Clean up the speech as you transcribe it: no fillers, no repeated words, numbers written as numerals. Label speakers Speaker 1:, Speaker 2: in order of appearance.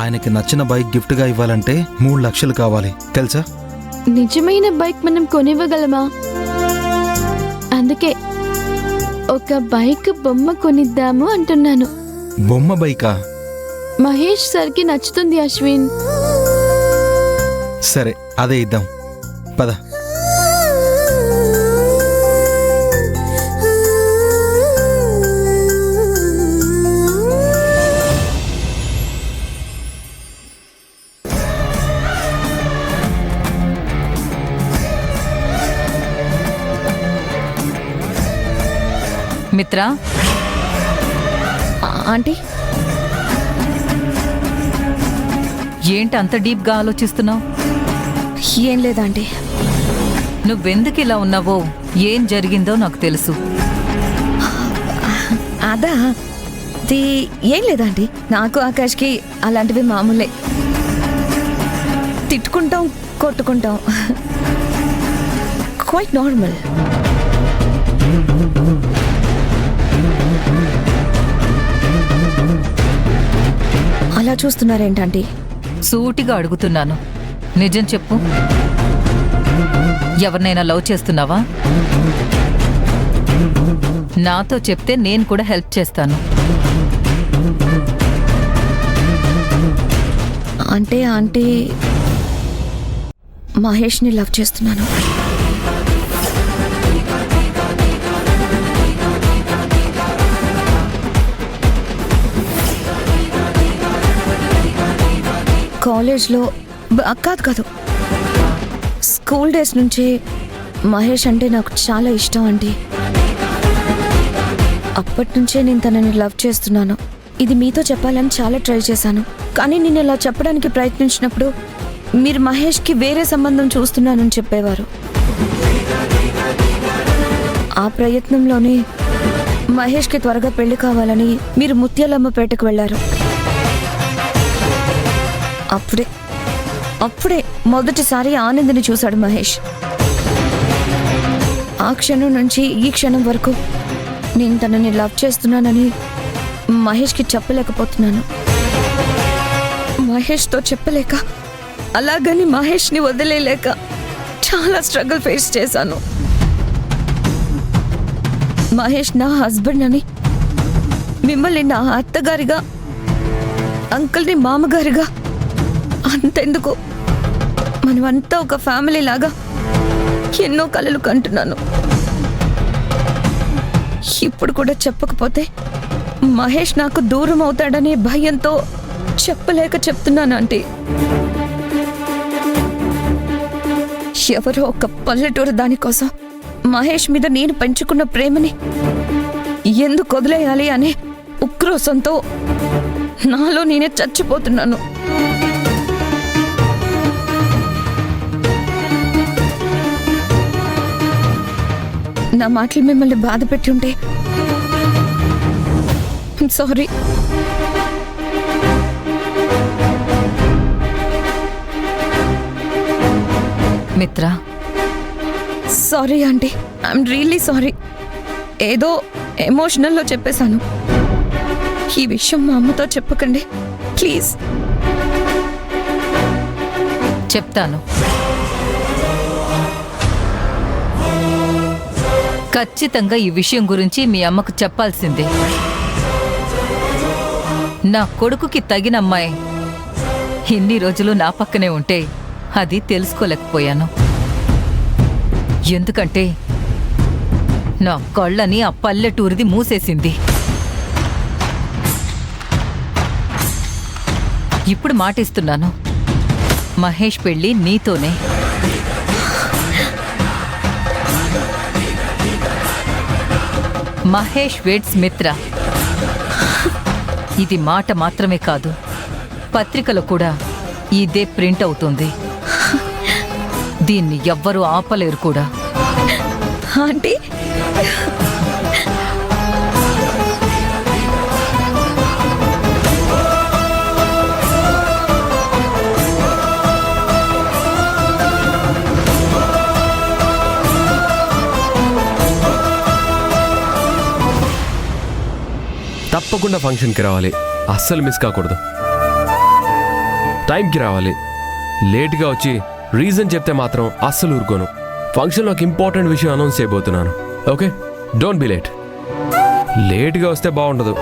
Speaker 1: ఆయనకి నచ్చిన బైక్ గిఫ్ట్గా ఇవ్వాలంటే 3 లక్షలు కావాలి తెలుసా?
Speaker 2: నిజమైన బైక్ మనం కొనివ్వగలమా? అందుకే ఒక బైక్ బొమ్మ కొనిద్దాము అంటున్నాను.
Speaker 1: బొమ్మ బైకా?
Speaker 2: మహేష్ సార్కి నచ్చుతుంది అశ్విన్.
Speaker 1: సరే అదే ఇద్దాం పద.
Speaker 3: మిత్రా.
Speaker 4: ఆంటీ,
Speaker 3: ఏంటి అంత డీప్గా ఆలోచిస్తున్నావు?
Speaker 4: ఏం లేదాంటీ.
Speaker 3: నువ్వెందుకు ఇలా ఉన్నావో ఏం జరిగిందో నాకు తెలుసు.
Speaker 4: అదా ఏం లేదాంటీ, నాకు ఆకాష్కి అలాంటివి మామూలే. తిట్టుకుంటాం, కొట్టుకుంటాం, క్వైట్ నార్మల్. అలా చూస్తున్నారేంటంటీ?
Speaker 3: సూటిగా అడుగుతున్నాను, నిజం చెప్పు. ఎవరినైనా లవ్ చేస్తున్నావా? నాతో చెప్తే నేను కూడా హెల్ప్ చేస్తాను.
Speaker 4: అంటే ఆంటీ, మహేష్ని లవ్ చేస్తున్నాను. కాలేజ్లో కాదు, స్కూల్ డేస్ నుంచి మహేష్ అంటే నాకు చాలా ఇష్టం అండి. అప్పటి నుంచే నేను తనని లవ్ చేస్తున్నాను. ఇది మీతో చెప్పాలని చాలా ట్రై చేశాను, కానీ నేను ఇలా చెప్పడానికి ప్రయత్నించినప్పుడు మీరు మహేష్కి వేరే సంబంధం చూస్తున్నానని చెప్పేవారు. ఆ ప్రయత్నంలోనే మహేష్కి త్వరగా పెళ్లి కావాలని మీరు ముత్యాలమ్మపేటకు వెళ్ళారు. అప్పుడే మొదటిసారి ఆనందని చూశాడు మహేష్. ఆ క్షణం నుంచి ఈ క్షణం వరకు నేను తనని లవ్ చేస్తున్నానని మహేష్కి చెప్పలేకపోతున్నాను. మహేష్తో చెప్పలేక, అలాగని మహేష్ని వదిలేలేక చాలా స్ట్రగుల్ ఫేస్ చేశాను. మహేష్ నా హస్బెండ్ అని, మిమ్మల్ని నా అత్తగారిగా, అంకుల్ని మామగారిగా, అంతెందుకు మనమంతా ఒక ఫ్యామిలీ లాగా ఎన్నో కలలు కంటున్నాను. ఇప్పుడు కూడా చెప్పకపోతే మహేష్ నాకు దూరం అవుతాడనే భయంతో చెప్పలేక చెప్తున్నాను ఆంటీ. ఎవరో ఒక పల్లెటూరు దానికోసం మహేష్ మీద నేను పెంచుకున్న ప్రేమని ఎందుకు వదిలేయాలి అనే ఉక్రోషంతో నాలో నేనే చచ్చిపోతున్నాను. నా మాటలు మిమ్మల్ని బాధ పెట్టి ఉంటే sorry.
Speaker 3: Mitra,
Speaker 4: sorry aunty, I'm really sorry. ఏదో ఎమోషనల్లో చెప్పేశాను. ఈ విషయం మా అమ్మతో చెప్పకండి ప్లీజ్.
Speaker 3: చెప్తాను. ఖచ్చితంగా ఈ విషయం గురించి మీ అమ్మకు చెప్పాల్సిందే. నా కొడుకుకి తగిన అమ్మాయి ఇన్ని రోజులు నా పక్కనే ఉంటే అది తెలుసుకోలేకపోయాను. ఎందుకంటే నా కళ్ళని ఆ పల్లెటూరిది మూసేసింది. ఇప్పుడు మాటిస్తున్నాను, మహేష్ పెళ్ళి నీతోనే. మహేష్ వెడ్స్ మిత్ర. ఇది మాట మాత్రమే కాదు, పత్రికలో కూడా ఇదే ప్రింట్ అవుతుంది. దీన్ని ఎవ్వరూ ఆపలేరు కూడా.
Speaker 4: ఆంటీ,
Speaker 5: తప్పకుండా ఫంక్షన్కి రావాలి, అస్సలు మిస్ కాకూడదు. టైంకి రావాలి. లేట్గా వచ్చి రీజన్ చెప్తే మాత్రం అస్సలు ఊరుకోను. ఫంక్షన్లో ఒక ఇంపార్టెంట్ విషయం అనౌన్స్ చేయబోతున్నాను. Okay, don't be late. లేట్గా వస్తే బాగుండదు.